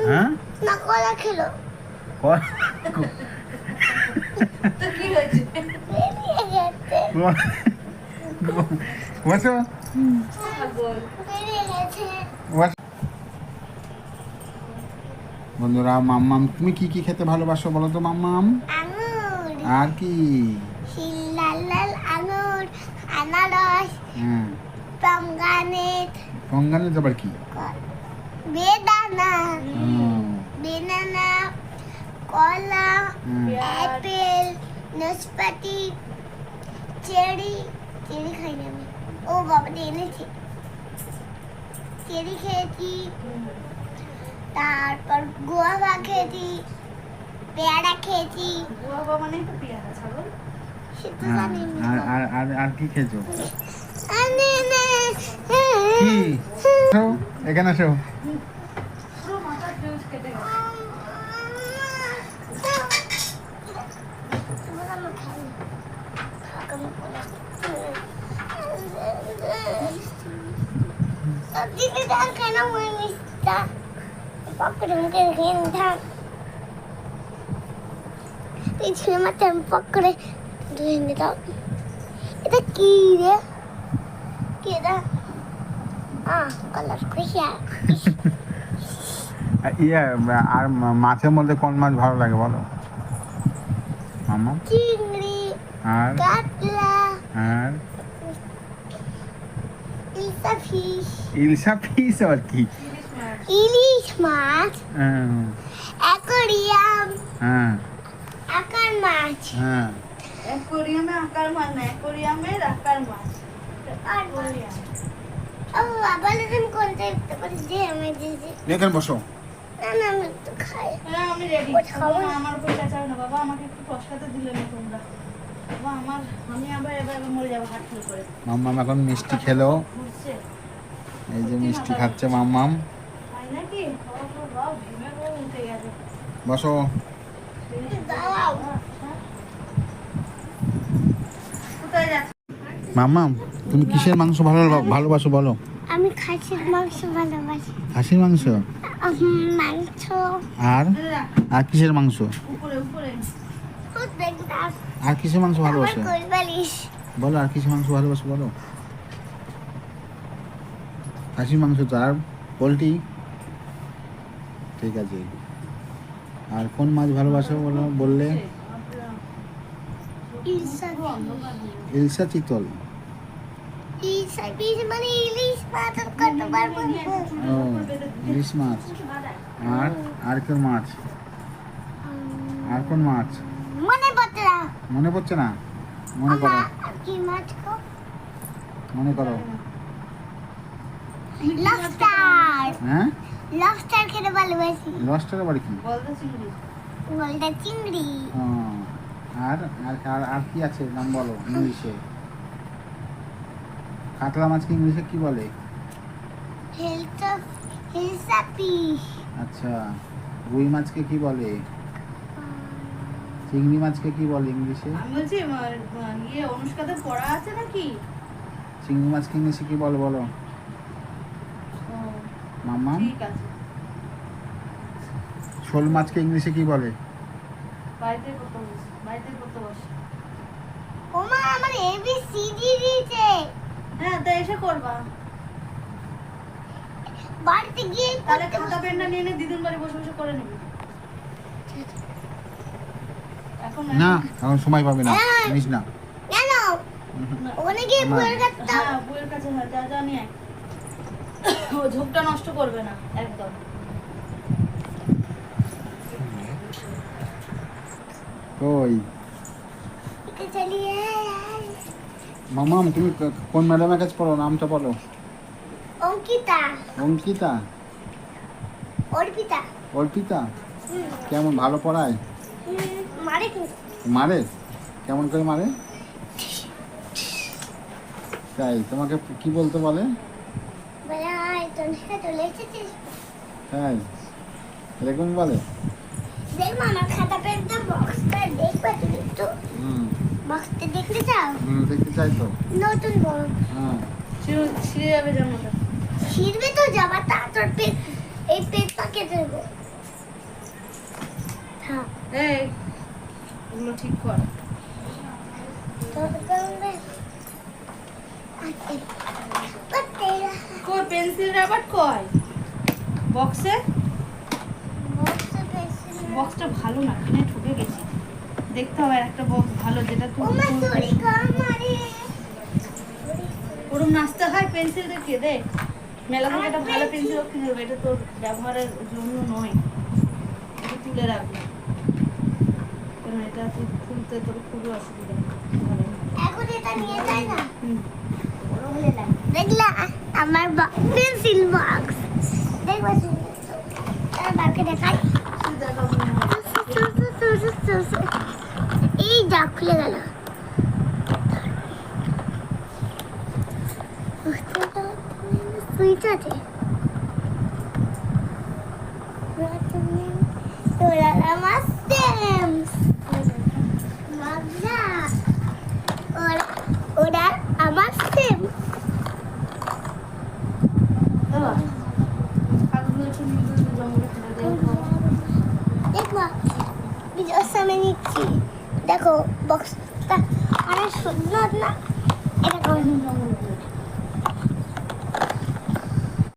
হ্যাঁ না কলা খেলো তো কি হয়েছে? বেরিয়ে গেছে বসো পাগল। বেরিয়ে গেছে বন্ধুরা, মাম্মাম তুমি কি কি খেতে ভালোবাসো বলো তো মাম্মাম? আঙুর আর কি? লাল লাল আঙুর আনারস হ্যাঁ, পমগ্রানেট গঙ্গানের আবার কি? বেদানা হুম, বেনানা কলা হুম। অ্যাপেল নাশপাতি চেরি চেরি খাইনি আমি ও বাবা এনেছি চেরি খেয়েছি তারপর গোয়াভা খেয়েছি পেয়ারা খেয়েছি বাবা মানে তো পেয়ারা ছাগল। সেটা হ্যাঁ, জানি না আর আর আর আর কি খেয়েছো? কি কি? আসো, এখানে আসো। পুরো মাথার জুস কেটে গেছে। এটা কি রে কি এটা কালার খুশি ইয়ে আর মাছের মধ্যে কোন মাছ ভালো লাগে বলো মাম্মা? চিংড়ি আর কাতলা আর ইলসা ফিশ ইলশা ফিশ আর কি? ইলিশ মাছ। ইলিশ মাছ হ্যাঁ, অ্যাকোরিয়াম হ্যাঁ, আকার মাছ হ্যাঁ। অ্যাকোরিয়ামে আকার মাছ না, অ্যাকোরিয়ামের আকার মাছ। আর অ্যাকোরিয়াম। ও বাবা তুমি কোনটা দেখতে পারিস যে আমি দিয়েছি এখানে বসো। না না আমি তো খাই হ্যাঁ, আমি রেডি। ওটা খাবো না। আমার উপর চাচাও না বাবা, আমাকে একটু প্রসাদে দিলে না তোমরা। বাবা আমি আবার এবার মরে যাবো হাট ফেল করে। মাম্মাম এখন মিষ্টি খেলো। ঘুরছে। এই যে মিষ্টি খাচ্ছে মাম্মাম। তাই নাকি? বাবা ভেঙে গো উঠে গেছে। বসো। দাঁড়াও কোথায় যাচ্ছে? মাম্মাম তুমি কিসের মাংস ভালোবাসো বলো? আমি খাসির মাংস ভালোবাসি খাসির মাংস? মাংস আর আর কিসের মাংস? উপরে উপরে। খুব দেখতাম আর কিসের মাংস আমার ভালোবাসো কোলবালিশ বলো? আর কিসের মাংস ভালোবাসো বলো? খাসির মাংস তো, আর পোলট্রি? ঠিক আছে। আর কোন মাছ ভালোবাসো বলো বললে? ইলসা ইলশা চিতল। ইলসা ফিশ মানে ইলিশ মাছ আর কতবার বলবো ও, ইলিশ মাছ। আর আর কোন মাছ? আর কোন মাছ মনে পড়ছে না মনে পড়ছে না? মনে করো, আর কি মাছ গো মনে করো। লবস্টার হ্যাঁ, লবস্টার খেতে ভালোবাসি লস্টার আবার কি? বলতে চিংড়ি। গলদা চিংড়ি ও, আর আর আর আর কি আছে নাম বলো ইংলিশে? কাতলা মাছকে ইংলিশে কি বলে? হিলসা ফিশ আচ্ছা, রুই মাছকে কি বলে? চিংড়ি মাছকে কি বলে ইংলিশে? আমি বলছি ইয়ে অনুষ্কাতে পড়া আছে নাকি? চিংড়ি মাছকে ইংলিশে কি বলে বলো ও, মাম্মা? ঠিক আছে। শোল মাছকে ইংলিশে কি বলে? বাড়িতে করতে বস। ওমা আমার এবিসিডি দিয়েছে হ্যাঁ, তো এসে করবা। বাড়িতে গিয়ে তাহলে করতে খাতা পেনটা নিয়ে নে, দিদুন বাড়ি বসে বসে করে নিবি। এখন না, এখন সময় পাবে না, হ্যাঁ। জানিস না। কেন ওখানে গিয়ে না। বইয়ের কাছে দাও হ্যাঁ, বইয়ের কাছে যা যা নিয়ে আয়। ও ঝোঁকটা নষ্ট করবে না একদম। ওই এটা চালিয়ে মামাম তুমি কোন ম্যাডামের কাছে পড়ো? নামটা বলো। অঙ্কিতা অঙ্কিতা? অর্পিতা অর্পিতা? কেমন, ভালো পড়ায়? মারে কিন্তু মারে? কেমন করে মারে? তাই তোমাকে কি বলতে বলে? বলে আয় তনিষ্কা চলে এসেছিস তাই এরকম বলে? দেখ আমার খাতা পেনটা বক্সটা দেখবে তুমি একটু হুম, বক্সটা দেখতে চাও দেখতে চাই তো। নতুন বক্স হ্যাঁ, ছিঁড়ে যাবে জামাটা। ছিড়বে তো যাবা তা তোর পেন এই পেনটা কেটে দেবো হ্যাঁ এই এগুলো ঠিক কর। তোর করবে কই পেন্সিল রাবার কই? বক্সে? বক্সটা ভালো না, কিনে ঠকে গেছি। দেখতে হবে আর একটা বক্স ভালো যেটা তুই ওরম নাচতে হয় পেন্সিল দেখে দে। মেলা থেকে একটা ভালো পেন্সিল কিনে দেবে, এটা তোর ব্যবহারের জন্য নয়, এটা তুলে রাখবি। কারণ এটা তুই খুলতে তোর খুবই অসুবিধা হবে। এখন এটা নিয়ে যাই না হুম। দেখলা আমার পেন্সিল বক্স দেখবা তার বাকি দেখাই তুই দেখাবো না। এই যা খুলে গেল সুইচ আছে তোরা আমার স্টেমস মজা ওরা আমার স্টেম দাদা, কাগজগুলো একটু নিয়ে গিয়ে জঙ্গলে ফেলে দে। দেখবা ভিডিওর সামনে নিচ্ছি দেখো বক্সটা অনেক সুন্দর না এটা জঙ্গলে ফেলে দে।